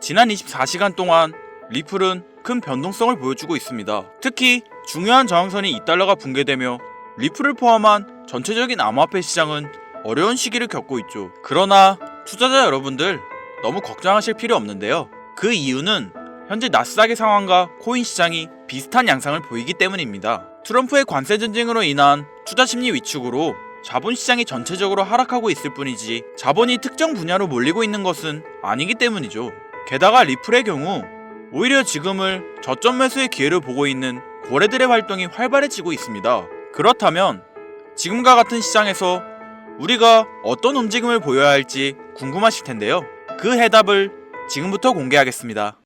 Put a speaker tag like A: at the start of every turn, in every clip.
A: 지난 24시간 동안 리플은 큰 변동성을 보여주고 있습니다. 특히 중요한 저항선이 2달러가 붕괴되며 리플을 포함한 전체적인 암호화폐 시장은 어려운 시기를 겪고 있죠. 그러나 투자자 여러분들 너무 걱정하실 필요 없는데요. 그 이유는 현재 나스닥의 상황과 코인 시장이 비슷한 양상을 보이기 때문입니다. 트럼프의 관세 전쟁으로 인한 투자 심리 위축으로 자본시장이 전체적으로 하락하고 있을 뿐이지 자본이 특정 분야로 몰리고 있는 것은 아니기 때문이죠. 게다가 리플의 경우 오히려 지금을 저점 매수의 기회를 보고 있는 고래들의 활동이 활발해지고 있습니다. 그렇다면 지금과 같은 시장에서 우리가 어떤 움직임을 보여야 할지 궁금하실 텐데요. 그 해답을 지금부터 공개하겠습니다.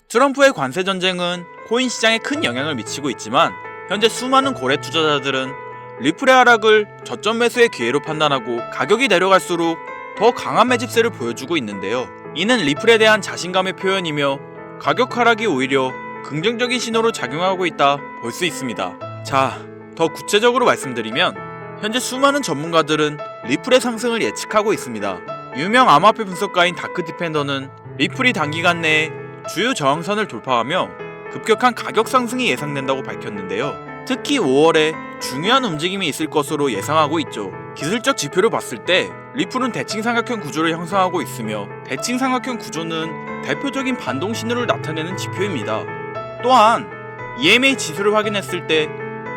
A: 트럼프의 관세 전쟁은 코인 시장에 큰 영향을 미치고 있지만 현재 수많은 고래 투자자들은 리플의 하락을 저점 매수의 기회로 판단하고 가격이 내려갈수록 더 강한 매집세를 보여주고 있는데요. 이는 리플에 대한 자신감의 표현이며 가격 하락이 오히려 긍정적인 신호로 작용하고 있다 볼 수 있습니다. 자, 더 구체적으로 말씀드리면 현재 수많은 전문가들은 리플의 상승을 예측하고 있습니다. 유명 암호화폐 분석가인 다크 디펜더는 리플이 단기간 내에 주요 저항선을 돌파하며 급격한 가격 상승이 예상된다고 밝혔는데요. 특히 5월에 중요한 움직임이 있을 것으로 예상하고 있죠. 기술적 지표를 봤을 때 리플은 대칭 삼각형 구조를 형성하고 있으며 대칭 삼각형 구조는 대표적인 반동 신호를 나타내는 지표입니다. 또한 EMA 지수를 확인했을 때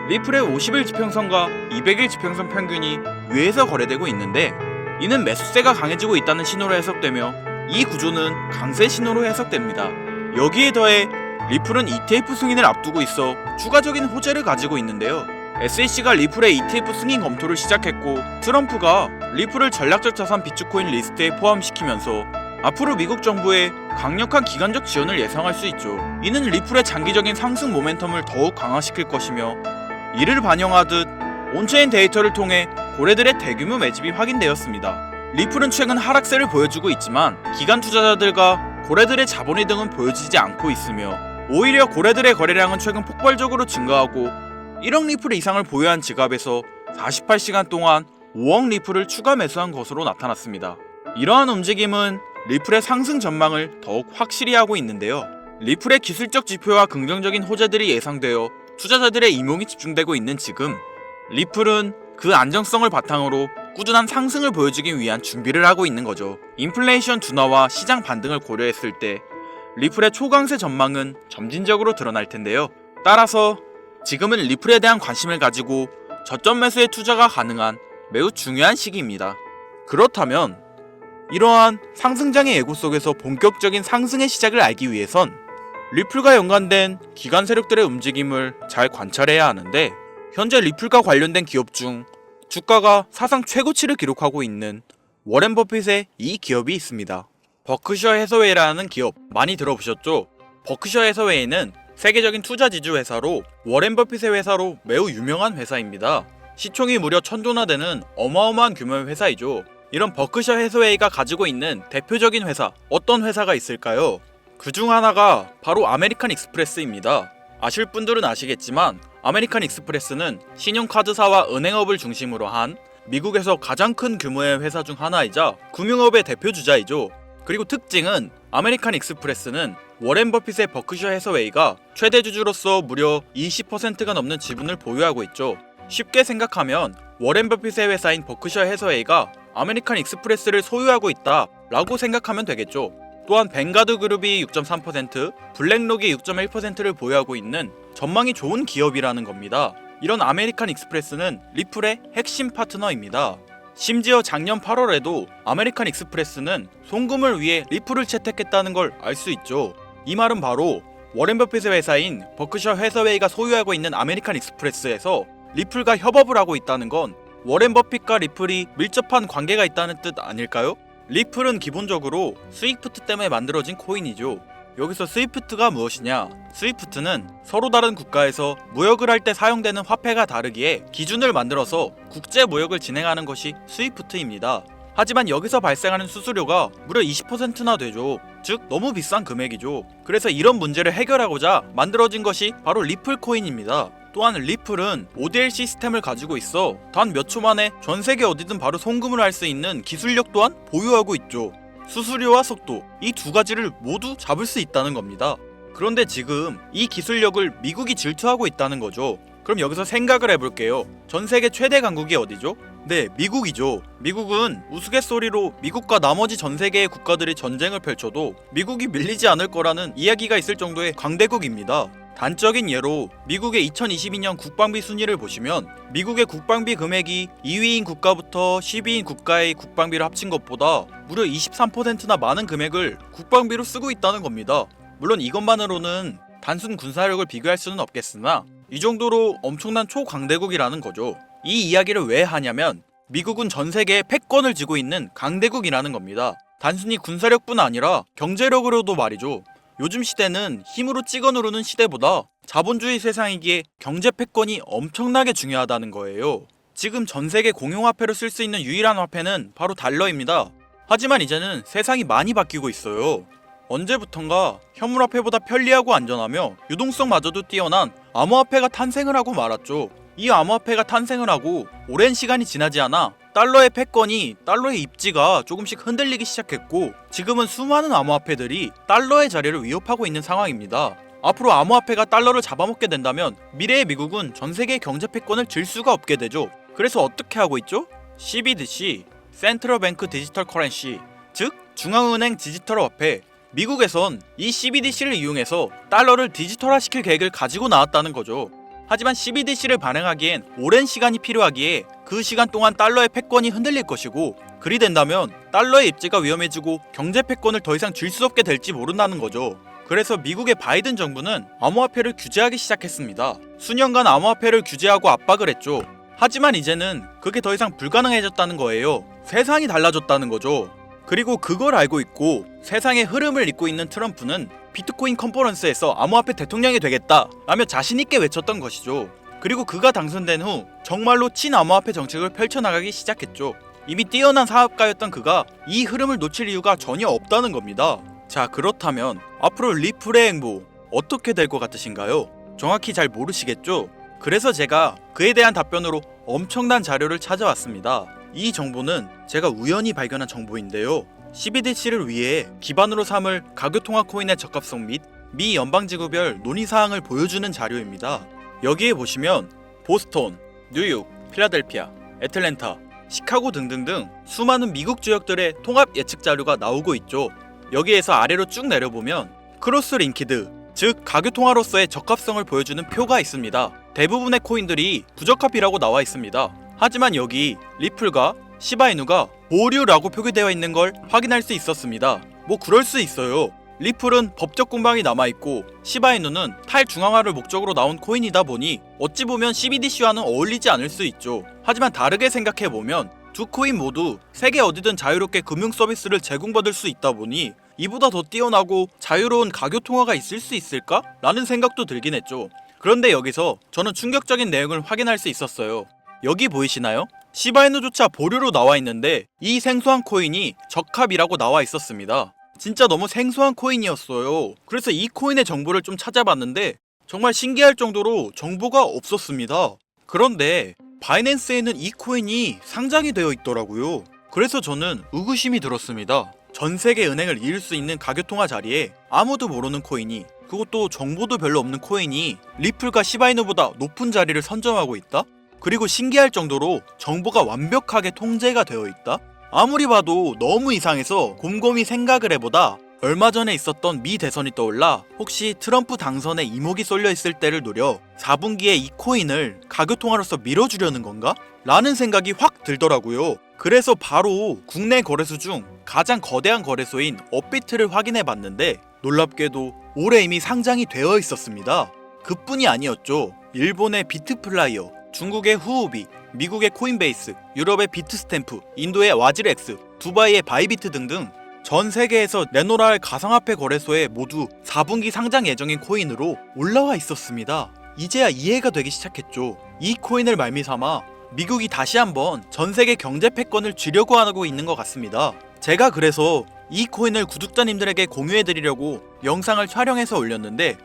A: 리플의 50일 지평선과 200일 지평선 평균이 위에서 거래되고 있는데 이는 매수세가 강해지고 있다는 신호로 해석되며 이 구조는 강세 신호로 해석됩니다. 여기에 더해 리플은 ETF 승인을 앞두고 있어 추가적인 호재를 가지고 있는데요. SEC가 리플의 ETF 승인 검토를 시작했고 트럼프가 리플을 전략적 자산 비트코인 리스트에 포함시키면서 앞으로 미국 정부의 강력한 기관적 지원을 예상할 수 있죠. 이는 리플의 장기적인 상승 모멘텀을 더욱 강화시킬 것이며 이를 반영하듯 온체인 데이터를 통해 고래들의 대규모 매집이 확인되었습니다. 리플은 최근 하락세를 보여주고 있지만 기관 투자자들과 고래들의 자본 이득은 보여지지 않고 있으며 오히려 고래들의 거래량은 최근 폭발적으로 증가하고 1억 리플 이상을 보유한 지갑에서 48시간 동안 5억 리플을 추가 매수한 것으로 나타났습니다. 이러한 움직임은 리플의 상승 전망을 더욱 확실히 하고 있는데요. 리플의 기술적 지표와 긍정적인 호재들이 예상되어 투자자들의 이목이 집중되고 있는 지금 리플은 그 안정성을 바탕으로 꾸준한 상승을 보여주기 위한 준비를 하고 있는 거죠. 인플레이션 둔화와 시장 반등을 고려했을 때 리플의 초강세 전망은 점진적으로 드러날 텐데요. 따라서 지금은 리플에 대한 관심을 가지고 저점 매수에 투자가 가능한 매우 중요한 시기입니다. 그렇다면 이러한 상승장의 예고 속에서 본격적인 상승의 시작을 알기 위해선 리플과 연관된 기관 세력들의 움직임을 잘 관찰해야 하는데 현재 리플과 관련된 기업 중 주가가 사상 최고치를 기록하고 있는 워렌 버핏의 이 기업이 있습니다. 버크셔 해서웨이라는 기업 많이 들어보셨죠? 버크셔 해서웨이는 세계적인 투자 지주 회사로 워렌 버핏의 회사로 매우 유명한 회사입니다. 시총이 무려 1000조나 되는 어마어마한 규모의 회사이죠. 이런 버크셔 해서웨이가 가지고 있는 대표적인 회사, 어떤 회사가 있을까요? 그 중 하나가 바로 아메리칸 익스프레스입니다. 아실 분들은 아시겠지만 아메리칸 익스프레스는 신용카드사와 은행업을 중심으로 한 미국에서 가장 큰 규모의 회사 중 하나이자 금융업의 대표주자이죠. 그리고 특징은 아메리칸 익스프레스는 워렌 버핏의 버크셔 해서웨이가 최대 주주로서 무려 20%가 넘는 지분을 보유하고 있죠. 쉽게 생각하면 워렌 버핏의 회사인 버크셔 해서웨이가 아메리칸 익스프레스를 소유하고 있다 라고 생각하면 되겠죠. 또한 뱅가드 그룹이 6.3%, 블랙록이 6.1%를 보유하고 있는 전망이 좋은 기업이라는 겁니다. 이런 아메리칸 익스프레스는 리플의 핵심 파트너입니다. 심지어 작년 8월에도 아메리칸 익스프레스는 송금을 위해 리플을 채택했다는 걸 알 수 있죠. 이 말은 바로 워렌 버핏의 회사인 버크셔 해서웨이가 소유하고 있는 아메리칸 익스프레스에서 리플과 협업을 하고 있다는 건 워렌 버핏과 리플이 밀접한 관계가 있다는 뜻 아닐까요? 리플은 기본적으로 스위프트 때문에 만들어진 코인이죠. 여기서 스위프트가 무엇이냐? 스위프트는 서로 다른 국가에서 무역을 할 때 사용되는 화폐가 다르기에 기준을 만들어서 국제 무역을 진행하는 것이 스위프트입니다. 하지만 여기서 발생하는 수수료가 무려 20%나 되죠. 즉 너무 비싼 금액이죠. 그래서 이런 문제를 해결하고자 만들어진 것이 바로 리플 코인입니다. 또한 리플은 ODL 시스템을 가지고 있어 단 몇 초 만에 전 세계 어디든 바로 송금을 할 수 있는 기술력 또한 보유하고 있죠. 수수료와 속도, 이 두 가지를 모두 잡을 수 있다는 겁니다. 그런데 지금 이 기술력을 미국이 질투하고 있다는 거죠. 그럼 여기서 생각을 해볼게요. 전 세계 최대 강국이 어디죠? 네, 미국이죠. 미국은 우스갯소리로 미국과 나머지 전 세계의 국가들이 전쟁을 펼쳐도 미국이 밀리지 않을 거라는 이야기가 있을 정도의 강대국입니다. 단적인 예로 미국의 2022년 국방비 순위를 보시면 미국의 국방비 금액이 2위인 국가부터 10위인 국가의 국방비를 합친 것보다 무려 23%나 많은 금액을 국방비로 쓰고 있다는 겁니다. 물론 이것만으로는 단순 군사력을 비교할 수는 없겠으나 이 정도로 엄청난 초강대국이라는 거죠. 이 이야기를 왜 하냐면 미국은 전 세계에 패권을 쥐고 있는 강대국이라는 겁니다. 단순히 군사력뿐 아니라 경제력으로도 말이죠. 요즘 시대는 힘으로 찍어 누르는 시대보다 자본주의 세상이기에 경제 패권이 엄청나게 중요하다는 거예요. 지금 전 세계 공용화폐로 쓸 수 있는 유일한 화폐는 바로 달러입니다. 하지만 이제는 세상이 많이 바뀌고 있어요. 언제부턴가 현물화폐보다 편리하고 안전하며 유동성마저도 뛰어난 암호화폐가 탄생을 하고 말았죠. 이 암호화폐가 탄생을 하고 오랜 시간이 지나지 않아 달러의 패권이, 달러의 입지가 조금씩 흔들리기 시작했고 지금은 수많은 암호화폐들이 달러의 자리를 위협하고 있는 상황입니다. 앞으로 암호화폐가 달러를 잡아먹게 된다면 미래의 미국은 전 세계의 경제 패권을 질 수가 없게 되죠. 그래서 어떻게 하고 있죠? CBDC, 센트럴 뱅크 디지털 커런시, 즉 중앙은행 디지털 화폐. 미국에선 이 CBDC를 이용해서 달러를 디지털화시킬 계획을 가지고 나왔다는 거죠. 하지만 CBDC를 발행하기엔 오랜 시간이 필요하기에 그 시간 동안 달러의 패권이 흔들릴 것이고 그리 된다면 달러의 입지가 위험해지고 경제 패권을 더 이상 쥘 수 없게 될지 모른다는 거죠. 그래서 미국의 바이든 정부는 암호화폐를 규제하기 시작했습니다. 수년간 암호화폐를 규제하고 압박을 했죠. 하지만 이제는 그게 더 이상 불가능해졌다는 거예요. 세상이 달라졌다는 거죠. 그리고 그걸 알고 있고 세상의 흐름을 잇고 있는 트럼프는 비트코인 컨퍼런스에서 암호화폐 대통령이 되겠다 라며 자신있게 외쳤던 것이죠. 그리고 그가 당선된 후 정말로 친암호화폐 정책을 펼쳐나가기 시작했죠. 이미 뛰어난 사업가였던 그가 이 흐름을 놓칠 이유가 전혀 없다는 겁니다. 자, 그렇다면 앞으로 리플의 행보 어떻게 될 것 같으신가요? 정확히 잘 모르시겠죠? 그래서 제가 그에 대한 답변으로 엄청난 자료를 찾아왔습니다. 이 정보는 제가 우연히 발견한 정보인데요. CBDC를 위해 기반으로 삼을 가교통화 코인의 적합성 및 미 연방지구별 논의사항을 보여주는 자료입니다. 여기에 보시면 보스턴, 뉴욕, 필라델피아, 애틀랜타, 시카고 등등등 수많은 미국 지역들의 통합 예측 자료가 나오고 있죠. 여기에서 아래로 쭉 내려보면 크로스 링키드, 즉 가교통화로서의 적합성을 보여주는 표가 있습니다. 대부분의 코인들이 부적합이라고 나와 있습니다. 하지만 여기 리플과 시바이누가 보류라고 표기되어 있는 걸 확인할 수 있었습니다. 뭐 그럴 수 있어요. 리플은 법적 공방이 남아있고 시바이누는 탈중앙화를 목적으로 나온 코인이다 보니 어찌 보면 CBDC와는 어울리지 않을 수 있죠. 하지만 다르게 생각해보면 두 코인 모두 세계 어디든 자유롭게 금융 서비스를 제공받을 수 있다 보니 이보다 더 뛰어나고 자유로운 가교통화가 있을 수 있을까? 라는 생각도 들긴 했죠. 그런데 여기서 저는 충격적인 내용을 확인할 수 있었어요. 여기 보이시나요? 시바이누조차 보류로 나와 있는데 이 생소한 코인이 적합이라고 나와 있었습니다. 진짜 너무 생소한 코인이었어요. 그래서 이 코인의 정보를 좀 찾아봤는데 정말 신기할 정도로 정보가 없었습니다. 그런데 바이낸스에는 이 코인이 상장이 되어 있더라고요. 그래서 저는 의구심이 들었습니다. 전 세계 은행을 이을 수 있는 가교통화 자리에 아무도 모르는 코인이, 그것도 정보도 별로 없는 코인이 리플과 시바이누보다 높은 자리를 선점하고 있다? 그리고 신기할 정도로 정보가 완벽하게 통제가 되어 있다? 아무리 봐도 너무 이상해서 곰곰이 생각을 해보다 얼마 전에 있었던 미 대선이 떠올라 혹시 트럼프 당선에 이목이 쏠려 있을 때를 노려 4분기에 이 코인을 가교통화로서 밀어주려는 건가? 라는 생각이 확 들더라고요. 그래서 바로 국내 거래소 중 가장 거대한 거래소인 업비트를 확인해 봤는데 놀랍게도 올해 이미 상장이 되어 있었습니다. 그뿐이 아니었죠. 일본의 비트플라이어, 중국의 후오비, 미국의 코인베이스, 유럽의 비트스탬프, 인도의 와즈렉스, 두바이의 바이비트 등등 전 세계에서 내놓으라 할 가상화폐 거래소에 모두 4분기 상장 예정인 코인으로 올라와 있었습니다. 이제야 이해가 되기 시작했죠. 이 코인을 말미삼아 미국이 다시 한번 전 세계 경제 패권을 쥐려고 하고 있는 것 같습니다. 제가 그래서 이 코인을 구독자님들에게 공유해드리려고 영상을 촬영해서 올렸는데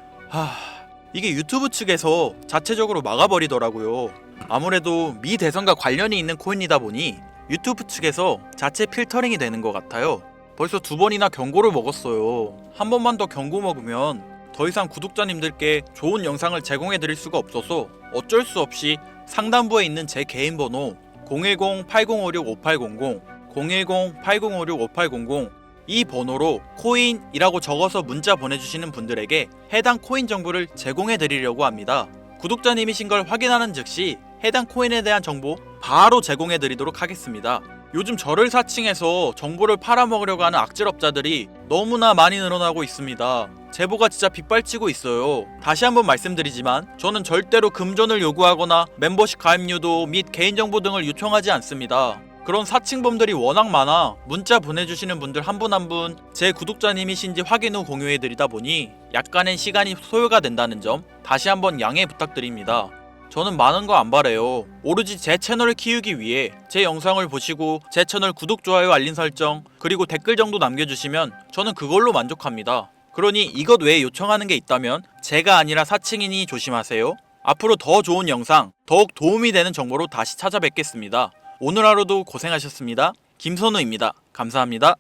A: 이게 유튜브 측에서 자체적으로 막아버리더라고요. 아무래도 미 대선과 관련이 있는 코인이다 보니 유튜브 측에서 자체 필터링이 되는 것 같아요. 벌써 2번이나 경고를 먹었어요. 한 번만 더 경고 먹으면 더 이상 구독자님들께 좋은 영상을 제공해드릴 수가 없어서 어쩔 수 없이 상단부에 있는 제 개인 번호 010-8056-5800 010-8056-5800 이 번호로 코인이라고 적어서 문자 보내주시는 분들에게 해당 코인 정보를 제공해드리려고 합니다. 구독자님이신 걸 확인하는 즉시 해당 코인에 대한 정보 바로 제공해드리도록 하겠습니다. 요즘 저를 사칭해서 정보를 팔아먹으려고 하는 악질업자들이 너무나 많이 늘어나고 있습니다. 제보가 진짜 빗발치고 있어요. 다시 한번 말씀드리지만 저는 절대로 금전을 요구하거나 멤버십 가입료도 및 개인정보 등을 요청하지 않습니다. 그런 사칭범들이 워낙 많아 문자 보내주시는 분들 한 분 한 분 제 구독자님이신지 확인 후 공유해드리다 보니 약간의 시간이 소요가 된다는 점 다시 한번 양해 부탁드립니다. 저는 많은 거 안 바래요. 오로지 제 채널을 키우기 위해 제 영상을 보시고 제 채널 구독, 좋아요, 알림 설정 그리고 댓글 정도 남겨주시면 저는 그걸로 만족합니다. 그러니 이것 외에 요청하는 게 있다면 제가 아니라 사칭이니 조심하세요. 앞으로 더 좋은 영상, 더욱 도움이 되는 정보로 다시 찾아뵙겠습니다. 오늘 하루도 고생하셨습니다. 김선우입니다. 감사합니다.